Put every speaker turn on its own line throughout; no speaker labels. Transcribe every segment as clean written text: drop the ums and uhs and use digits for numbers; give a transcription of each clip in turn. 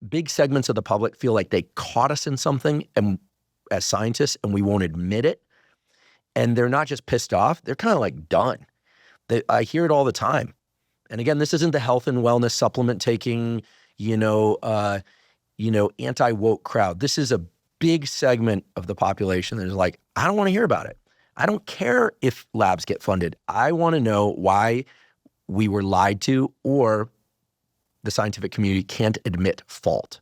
big segments of the public feel like they caught us in something and as scientists and we won't admit it. And they're not just pissed off, they're kind of like done. I hear it all the time. And again, this isn't the health and wellness supplement taking, anti-woke crowd. This is a big segment of the population that is like, I don't want to hear about it. I don't care if labs get funded. I want to know why we were lied to or the scientific community can't admit fault.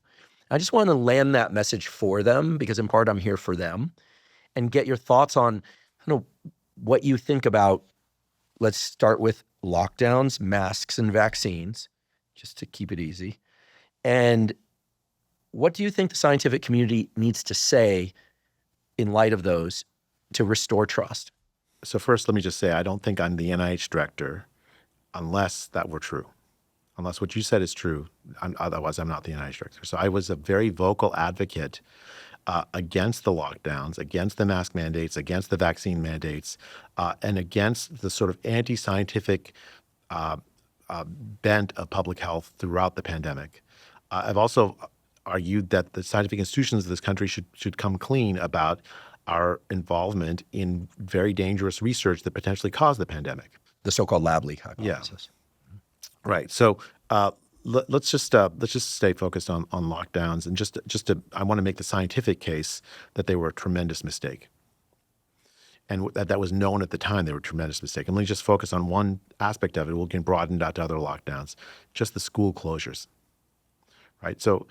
I just want to land that message for them because in part I'm here for them and get your thoughts on what you think about. Let's start with lockdowns, masks, and vaccines, just to keep it easy. And what do you think the scientific community needs to say in light of those to restore trust?
So first, let me just say, I don't think I'm the NIH director unless that were true. Unless what you said is true, otherwise I'm not the NIH director. So I was a very vocal advocate against the lockdowns, against the mask mandates, against the vaccine mandates, and against the sort of anti-scientific bent of public health throughout the pandemic. I've also argued that the scientific institutions of this country should come clean about our involvement in very dangerous research that potentially caused the pandemic.
The so-called lab leak hypothesis.
Yeah. Right. So let's just stay focused on lockdowns and I want to make the scientific case that they were a tremendous mistake, and that was known at the time they were a tremendous mistake. And let me just focus on one aspect of it. We'll get broadened out to other lockdowns, just the school closures. Right. So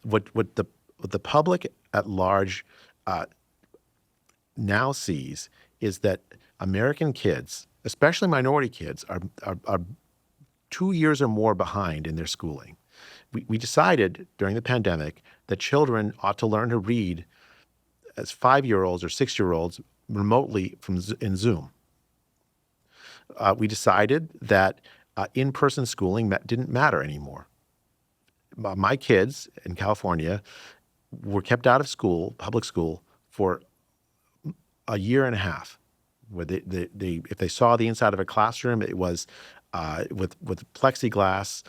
what the public at large now sees is that American kids, especially minority kids, are 2 years or more behind in their schooling. We decided during the pandemic that children ought to learn to read as 5-year-olds or 6-year-olds remotely in Zoom. We decided that in-person schooling didn't matter anymore. My kids in California were kept out of school, public school, for a year and a half. Where if they saw the inside of a classroom, it was with plexiglass,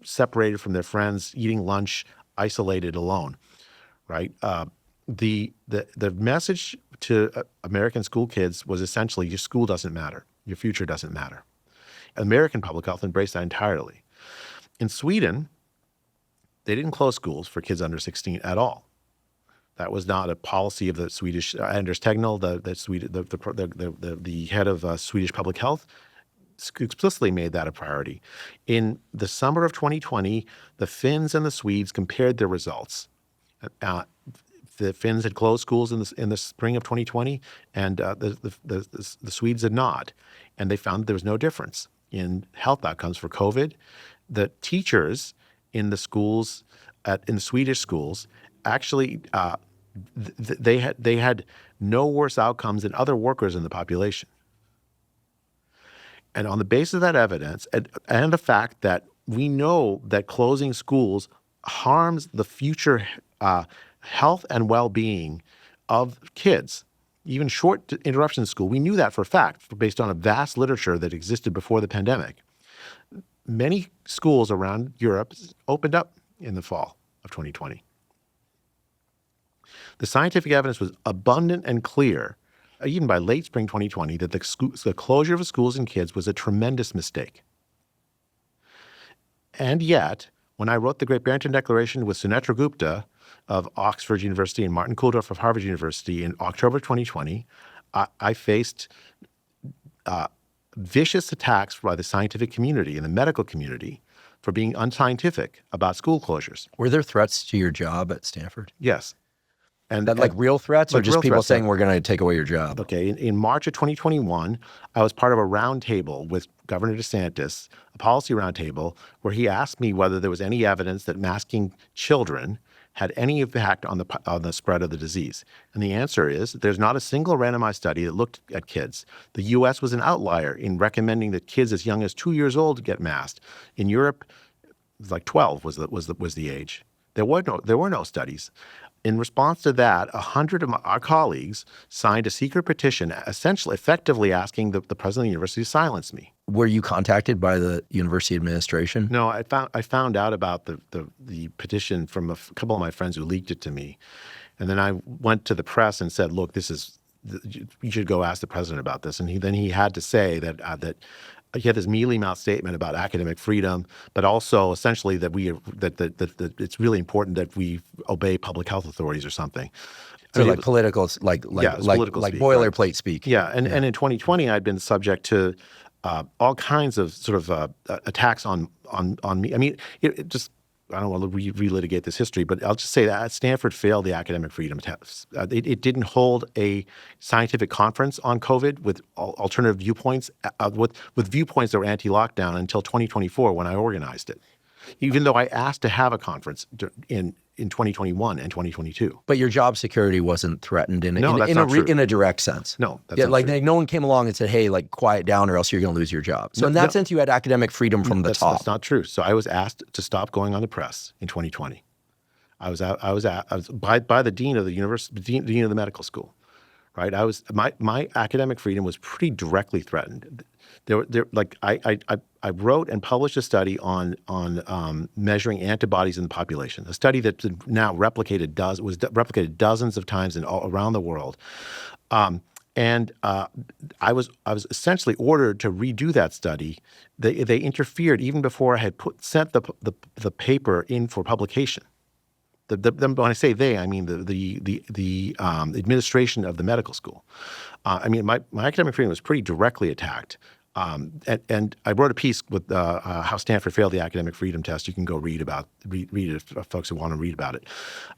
separated from their friends, eating lunch, isolated, alone, right? The message to American school kids was essentially your school doesn't matter, your future doesn't matter. American public health embraced that entirely. In Sweden, they didn't close schools for kids under 16 at all. That was not a policy of the Swedish Anders Tegnell, the head of Swedish public health, explicitly made that a priority. In the summer of 2020, the Finns and the Swedes compared their results. The Finns had closed schools in the spring of 2020, and the Swedes had not. And they found that there was no difference in health outcomes for COVID. The teachers in the schools, in the Swedish schools, actually they had no worse outcomes than other workers in the population. And on the basis of that evidence and the fact that we know that closing schools harms the future health and well-being of kids, even short interruptions in school, we knew that for a fact based on a vast literature that existed before the pandemic. Many schools around Europe opened up in the fall of 2020. The scientific evidence was abundant and clear, even by late spring 2020, that the closure of schools and kids was a tremendous mistake. And yet, when I wrote the Great Barrington Declaration with Sunetra Gupta of Oxford University and Martin Kulldorff of Harvard University in October 2020, I faced vicious attacks by the scientific community and the medical community for being unscientific about school closures.
Were there threats to your job at Stanford?
Yes.
And like real threats or just people saying we're going to take away your job?
Okay. In March of 2021, I was part of a roundtable with Governor DeSantis, a policy roundtable, where he asked me whether there was any evidence that masking children had any impact on the spread of the disease. And the answer is there's not a single randomized study that looked at kids. The U.S. was an outlier in recommending that kids as young as 2 years old get masked. In Europe, it was like 12 was the age. There were no studies. In response to that, 100 of our colleagues signed a secret petition, effectively asking the president of the university to silence me.
were you contacted by the university administration?
No, I found out about the petition from a couple of my friends who leaked it to me, and then I went to the press and said, "Look, you should go ask the president about this." And he had to say that he had this mealy-mouthed statement about academic freedom, but also essentially that it's really important that we obey public health authorities or something.
So like political, like
political speak,
boilerplate
right?
speak.
Yeah, and in 2020, I'd been subject to all kinds of sort of attacks on me. I mean, I don't want to relitigate this history, but I'll just say that Stanford failed the academic freedom test. It didn't hold a scientific conference on COVID with alternative viewpoints, with viewpoints that were anti-lockdown until 2024 when I organized it, even though I asked to have a conference in 2021 and 2022.
But your job security wasn't threatened in a direct sense.
No, that's not true.
No one came along and said, "Hey, like quiet down, or else you're going to lose your job." So in that sense, you had academic freedom from the top.
That's not true. So I was asked to stop going on the press in 2020. I was by the dean of the university, dean of the medical school, right? My academic freedom was pretty directly threatened. I wrote and published a study on measuring antibodies in the population, a study that's now replicated dozens of times around the world. And I was essentially ordered to redo that study. They interfered even before I had sent the paper in for publication. When I say they, I mean the administration of the medical school. I mean, my academic freedom was pretty directly attacked. And I wrote a piece with how Stanford failed the academic freedom test. You can go read it if folks who want to read about it.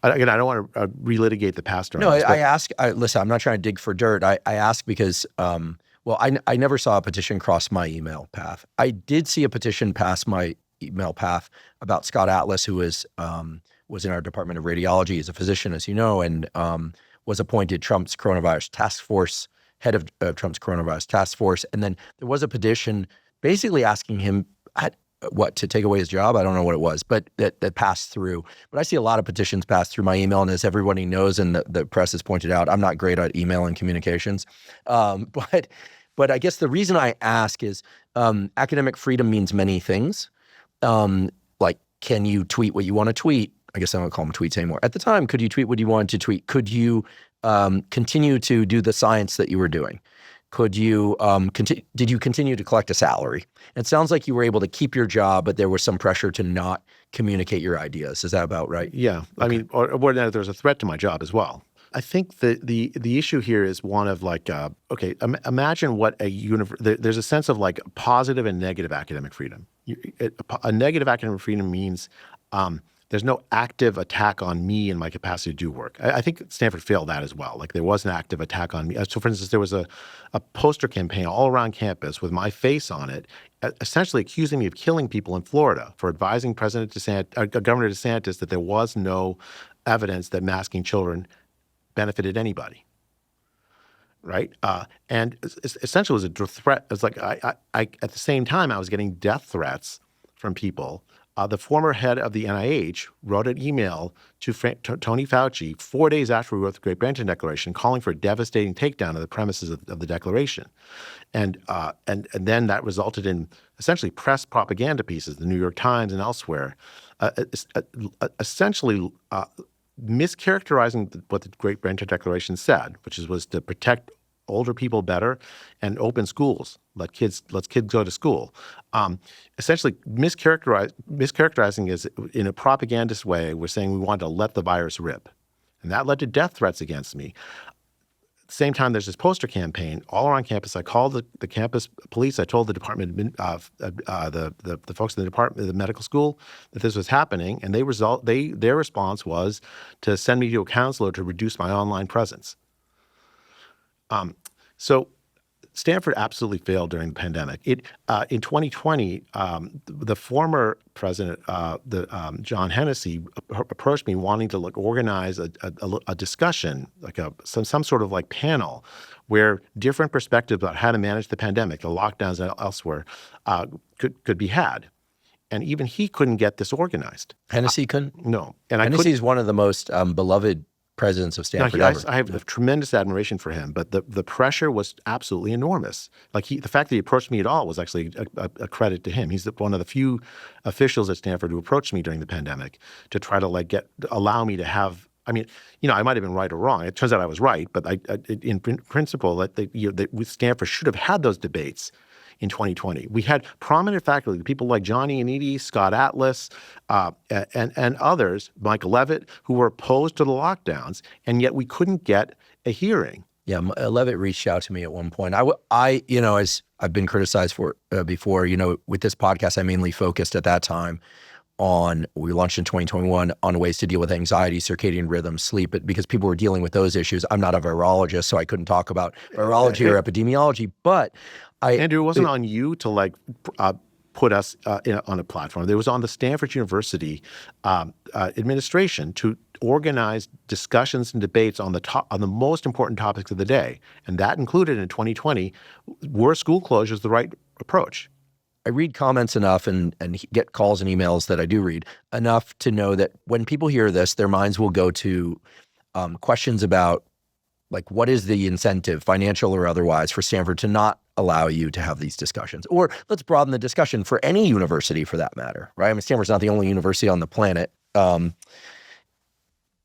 Again, I don't want to relitigate the past.
No, I ask. Listen, I'm not trying to dig for dirt. I ask because, I never saw a petition cross my email path. I did see a petition pass my email path about Scott Atlas, who was in our Department of Radiology. He's a physician, as you know, and was appointed Trump's coronavirus task force. Head of Trump's coronavirus task force. And then there was a petition basically asking him to take away his job. I don't know what it was, but that passed through. But I see a lot of petitions pass through my email. And as everybody knows, and the press has pointed out, I'm not great at email and communications. But I guess the reason I ask is academic freedom means many things. Like, can you tweet what you want to tweet? I guess I don't call them tweets anymore. At the time, could you tweet what you wanted to tweet? Could you continue to do the science that you were doing? Could you did you continue to collect a salary? It sounds like you were able to keep your job, but there was some pressure to not communicate your ideas. Is that about right?
Yeah. Okay. I mean, or that there's a threat to my job as well. I think the issue here is one of like, imagine what there's a sense of like positive and negative academic freedom. A negative academic freedom means there's no active attack on me and my capacity to do work. I think Stanford failed that as well. Like there was an active attack on me. So for instance, there was a poster campaign all around campus with my face on it, essentially accusing me of killing people in Florida for advising Governor DeSantis that there was no evidence that masking children benefited anybody. Right? And essentially it was a threat. It was like I at the same time, I was getting death threats from people. The former head of the NIH wrote an email to Tony Fauci 4 days after we wrote the Great Barrington Declaration, calling for a devastating takedown of the premises of the Declaration, and then that resulted in essentially press propaganda pieces, the New York Times and elsewhere, essentially mischaracterizing what the Great Barrington Declaration said, which was to protect older people better and open schools. Let kids go to school. Essentially mischaracterizing is in a propagandist way. We're saying we want to let the virus rip. And that led to death threats against me. At the same time, there's this poster campaign all around campus. I called the campus police. I told the department, the folks in the department of the medical school that this was happening. And their response was to send me to a counselor to reduce my online presence. So Stanford absolutely failed during the pandemic. In 2020, the former president, John Hennessy, approached me wanting to organize a discussion, like some sort of like panel, where different perspectives about how to manage the pandemic, the lockdowns and elsewhere, could be had. And even he couldn't get this organized.
Hennessy couldn't?
No. And
Hennessy is one of the most beloved presidents of
No,
Stanford ever.
I have tremendous admiration for him, but the pressure was absolutely enormous. Like the fact that he approached me at all was actually a credit to him. He's one of the few officials at Stanford who approached me during the pandemic to try to allow me to have. I mean, I might have been right or wrong. It turns out I was right, but in principle, that Stanford should have had those debates in 2020. We had prominent faculty, people like Johnny Anidi, Scott Atlas, and others, Michael Levitt, who were opposed to the lockdowns, and yet we couldn't get a hearing.
Yeah, Levitt reached out to me at one point. As I've been criticized for before, with this podcast, I mainly focused at that time we launched in 2021 on ways to deal with anxiety, circadian rhythm, sleep, because people were dealing with those issues. I'm not a virologist, so I couldn't talk about virology or epidemiology, but
Andrew, it wasn't on you to put us on a platform. It was on the Stanford University administration to organize discussions and debates on the most important topics of the day, and that included in 2020 were school closures the right approach.
I read comments enough and get calls and emails that I do read enough to know that when people hear this, their minds will go to questions about what is the incentive, financial or otherwise, for Stanford to not allow you to have these discussions? Or let's broaden the discussion for any university for that matter, right? I mean, Stanford's not the only university on the planet.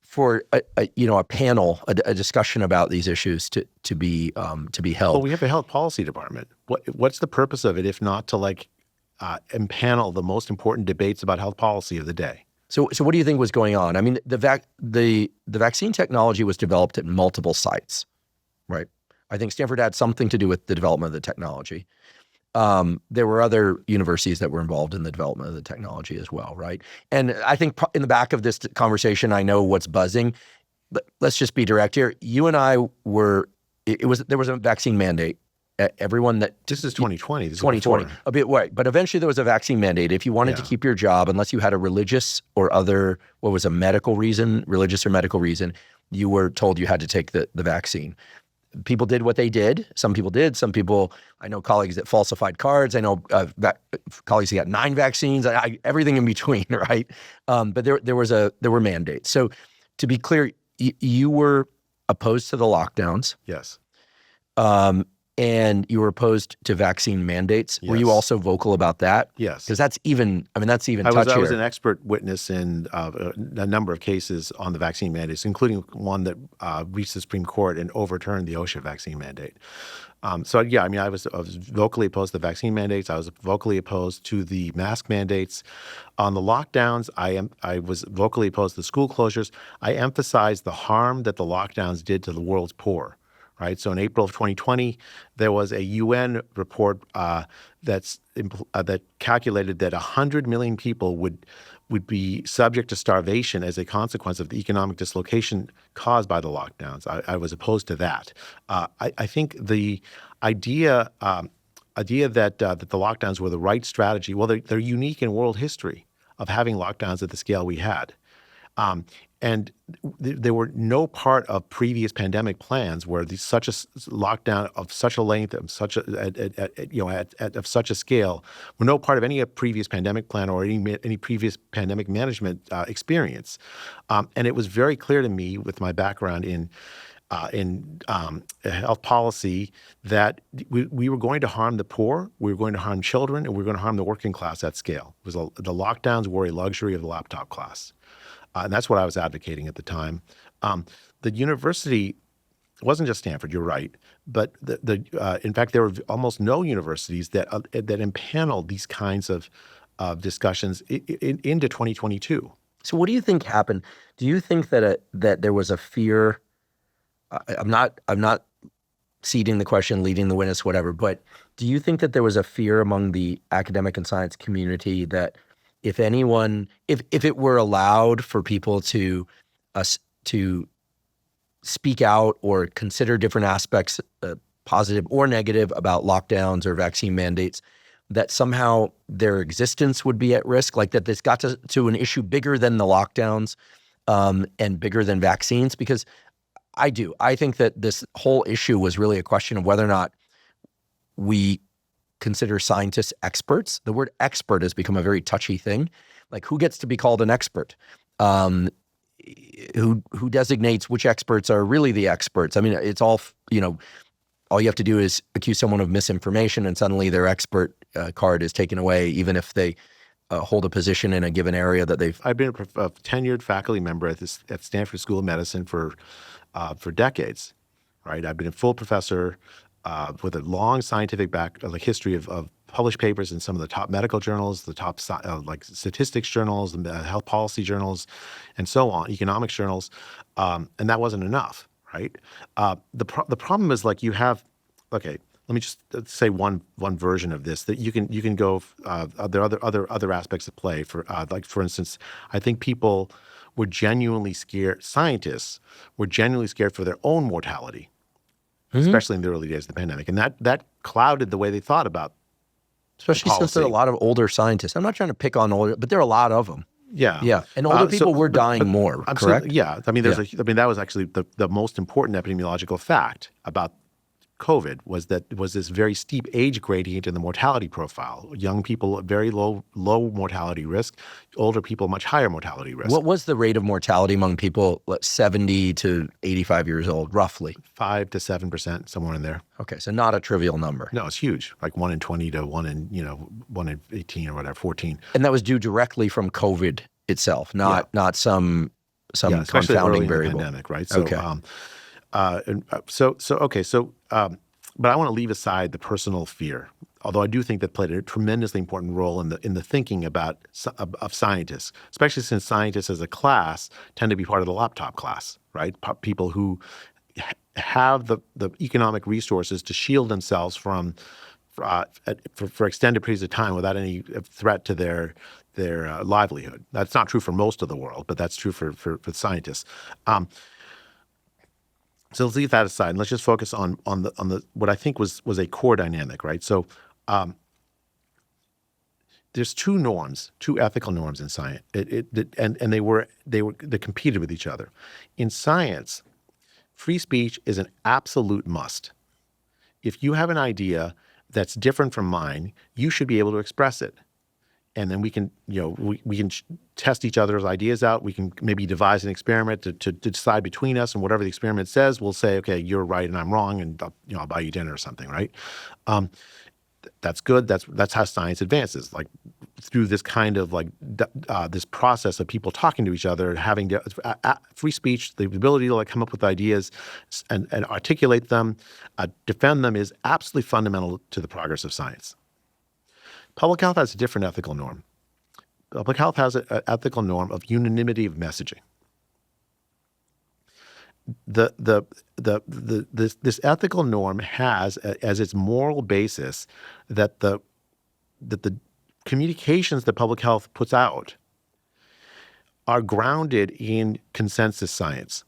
For a panel, a discussion about these issues to be held.
Well, we have a health policy department. What's the purpose of it if not to empanel the most important debates about health policy of the day?
So what do you think was going on? I mean, the vaccine technology was developed at multiple sites, right? I think Stanford had something to do with the development of the technology. There were other universities that were involved in the development of the technology as well, right? And I think in the back of this conversation, I know what's buzzing. Let's just be direct here. You and I there was a vaccine mandate. Everyone
this is 2020. This is
2020,
before.
a bit right. But eventually there was a vaccine mandate. If you wanted to keep your job, unless you had a religious or other, a medical reason, religious or medical reason, you were told you had to take the vaccine. People did what they did. Some people did. Some people, I know colleagues that falsified cards. I know colleagues who got 9 vaccines. Everything in between, right? But there were mandates. So to be clear, you were opposed to the lockdowns.
Yes.
And you were opposed to vaccine mandates.
Yes.
Were you also vocal about that?
Yes.
Because that's even touchier.
I was an expert witness in a number of cases on the vaccine mandates, including one that reached the Supreme Court and overturned the OSHA vaccine mandate. I was vocally opposed to the vaccine mandates. I was vocally opposed to the mask mandates. On the lockdowns, I was vocally opposed to the school closures. I emphasized the harm that the lockdowns did to the world's poor. Right. So in April of 2020, there was a UN report that calculated that 100 million people would be subject to starvation as a consequence of the economic dislocation caused by the lockdowns. I was opposed to that. I think the idea that the lockdowns were the right strategy. Well, they're unique in world history of having lockdowns at the scale we had. And there were no part of previous pandemic plans where such a lockdown of such a length, of such of such a scale, were no part of any previous pandemic plan or any previous pandemic management experience. And it was very clear to me, with my background in health policy, that we were going to harm the poor, we were going to harm children, and we were going to harm the working class at scale. The lockdowns were a luxury of the laptop class. And that's what I was advocating at the time. The university wasn't just Stanford, you're right, but in fact, there were almost no universities that impaneled these kinds of discussions into 2022.
So what do you think happened? Do you think that there was a fear? I'm not seeding the question, leading the witness, whatever, but do you think that there was a fear among the academic and science community that if it were allowed for people to speak out or consider different aspects, positive or negative, about lockdowns or vaccine mandates, that somehow their existence would be at risk, like that this got to an issue bigger than the lockdowns and bigger than vaccines? Because I think that this whole issue was really a question of whether or not we consider scientists experts. The word expert has become a very touchy thing. Like, who gets to be called an expert? who designates which experts are really the experts? I mean, it's all, all you have to do is accuse someone of misinformation and suddenly their expert card is taken away, even if they hold a position in a given area that they've.
I've been a tenured faculty member at Stanford School of Medicine for decades, right? I've been a full professor with a long scientific history of published papers in some of the top medical journals, the top like statistics journals, the health policy journals, and so on, economics journals, and that wasn't enough, right? The problem is like you have, okay. Let me just say one version of this that you can go. There are other aspects at play. For instance, I think people were genuinely scared. Scientists were genuinely scared for their own mortality, especially in the early days of the pandemic, and that clouded the way they thought about.
Especially since there are a lot of older scientists. I'm not trying to pick on older, but there are a lot of them.
Yeah,
and older people were dying more. Correct?
Yeah, I mean, that was actually the most important epidemiological fact about COVID was this very steep age gradient in the mortality profile. Young people, very low mortality risk. Older people, much higher mortality risk.
What was the rate of mortality among people 70 to 85 years old, roughly?
5 to 7%, somewhere in there.
Okay, so not a trivial number.
No, it's huge. Like 1 in 20 to 1 in 18 or whatever, 14.
And that was due directly from COVID itself, not some confounding variable.
In the pandemic, right? So, okay. But I want to leave aside the personal fear, although I do think that played a tremendously important role in the thinking of scientists, especially since scientists as a class tend to be part of the laptop class, right? People who have the economic resources to shield themselves from for extended periods of time without any threat to their livelihood. That's not true for most of the world, but that's true for scientists. So let's leave that aside and let's just focus on the what I think was a core dynamic, right? So there's two ethical norms in science, and they competed with each other. In science, free speech is an absolute must. If you have an idea that's different from mine, you should be able to express it. And then we can, we can test each other's ideas out. We can maybe devise an experiment to decide between us, and whatever the experiment says, we'll say, okay, you're right and I'm wrong, and I'll buy you dinner or something, right? That's good. That's how science advances, like through this kind of this process of people talking to each other, having free speech, the ability to come up with ideas and articulate them, defend them is absolutely fundamental to the progress of science. Public health has a different ethical norm. Public health has an ethical norm of unanimity of messaging. This ethical norm has as its moral basis that the communications that public health puts out are grounded in consensus science.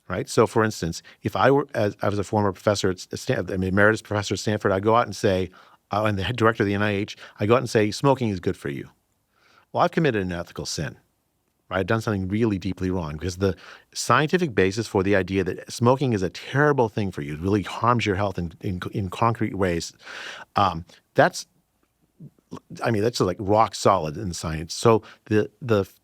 Right. So, for instance, if I was a former professor at Stanford, Emeritus professor at Stanford, I go out and say, and the head director of the NIH, I go out and say, smoking is good for you. Well, I've committed an ethical sin, right? I've done something really deeply wrong because the scientific basis for the idea that smoking is a terrible thing for you, it really harms your health in concrete ways, that's just like rock solid in science. So the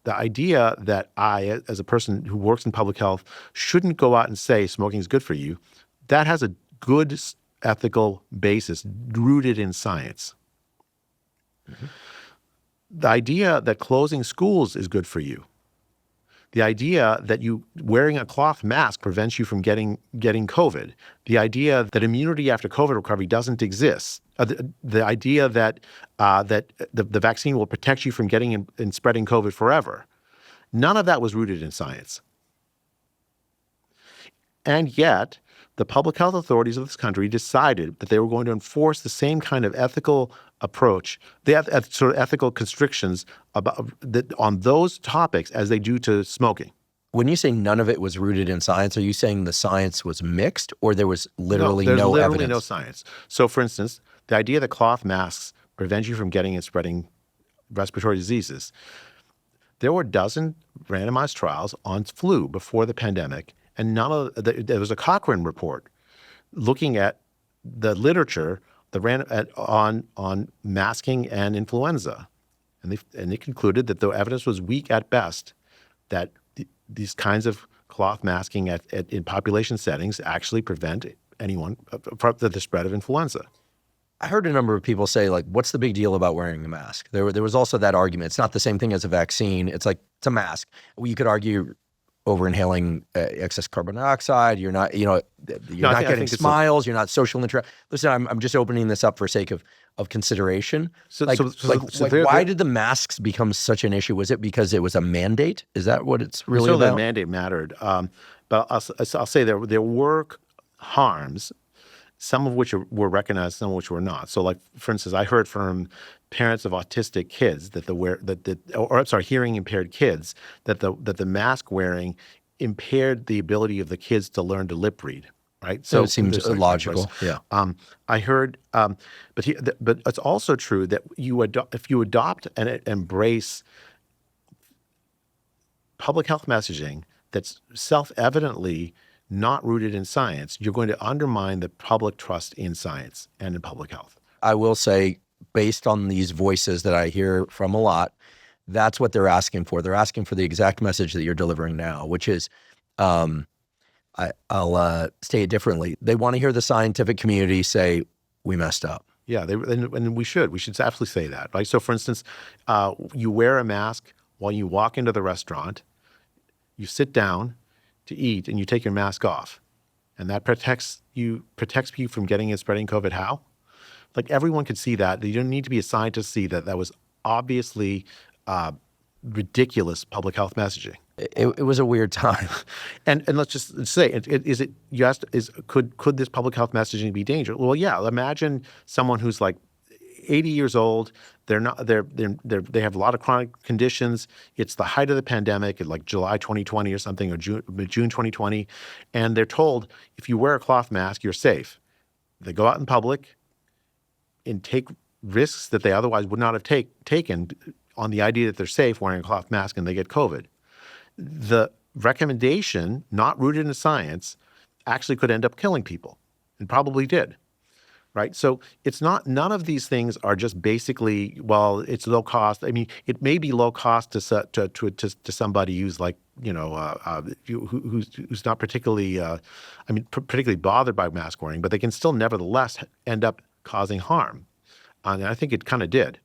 idea that I, as a person who works in public health, shouldn't go out and say smoking is good for you, that has a good ethical basis rooted in science. Mm-hmm. The idea that closing schools is good for you, the idea that wearing a cloth mask prevents you from getting COVID, the idea that immunity after COVID recovery doesn't exist, the idea that the vaccine will protect you from getting and spreading COVID forever, none of that was rooted in science. And yet, the public health authorities of this country decided that they were going to enforce the same kind of ethical approach, sort of ethical constrictions on those topics as they do to smoking.
When you say none of it was rooted in science, are you saying the science was mixed or there was literally
there's
no
literally
evidence?
No science. So, for instance, the idea that cloth masks prevent you from getting and spreading respiratory diseases, there were a dozen randomized trials on flu before the pandemic. And there was a Cochrane report looking at the literature on masking and influenza, and they concluded that the evidence was weak at best, that these kinds of cloth masking in population settings actually prevent anyone from the spread of influenza.
I heard a number of people say, like, what's the big deal about wearing a mask? There was also that argument. It's not the same thing as a vaccine. It's like, it's a mask. Well, you could argue over inhaling excess carbon dioxide. You're not, you're not getting smiles. You're not social interaction. Listen, I'm just opening this up for sake of consideration. Why did the masks become such an issue? Was it because it was a mandate? Is that what it's really about?
The mandate mattered. But I'll say there were harms, some of which were recognized, some of which were not. So, like, for instance, I heard from parents of autistic kids hearing impaired kids that the mask wearing impaired the ability of the kids to learn to lip read. Right.
So it seems illogical. Yeah.
I heard, but it's also true that if you adopt and embrace public health messaging that's self-evidently not rooted in science, you're going to undermine the public trust in science and in public health.
I will say, based on these voices that I hear from a lot, that's what they're asking for. They're asking for the exact message that you're delivering now, which is, I'll say it differently. They want to hear the scientific community say, we messed up.
Yeah, and we should. We should absolutely say that. Right? So, for instance, you wear a mask while you walk into the restaurant, you sit down to eat, and you take your mask off, and that protects you from getting and spreading COVID. How? Like, everyone could see that. You don't need to be a scientist to see that was obviously ridiculous public health messaging.
It was a weird time.
And let's just say, could this public health messaging be dangerous? Well, yeah. Imagine someone who's like 80 years old. They have a lot of chronic conditions. It's the height of the pandemic in like July 2020 or something, or June 2020. And they're told, if you wear a cloth mask, you're safe. They go out in public and take risks that they otherwise would not have taken on the idea that they're safe wearing a cloth mask, and they get COVID. The recommendation, not rooted in science, actually could end up killing people, and probably did. Right? So it's not, none of these things are just basically, well, it's low cost. I mean, it may be low cost to somebody who's like, who's not particularly, particularly bothered by mask wearing, but they can still nevertheless end up causing harm. And I think it kind of did.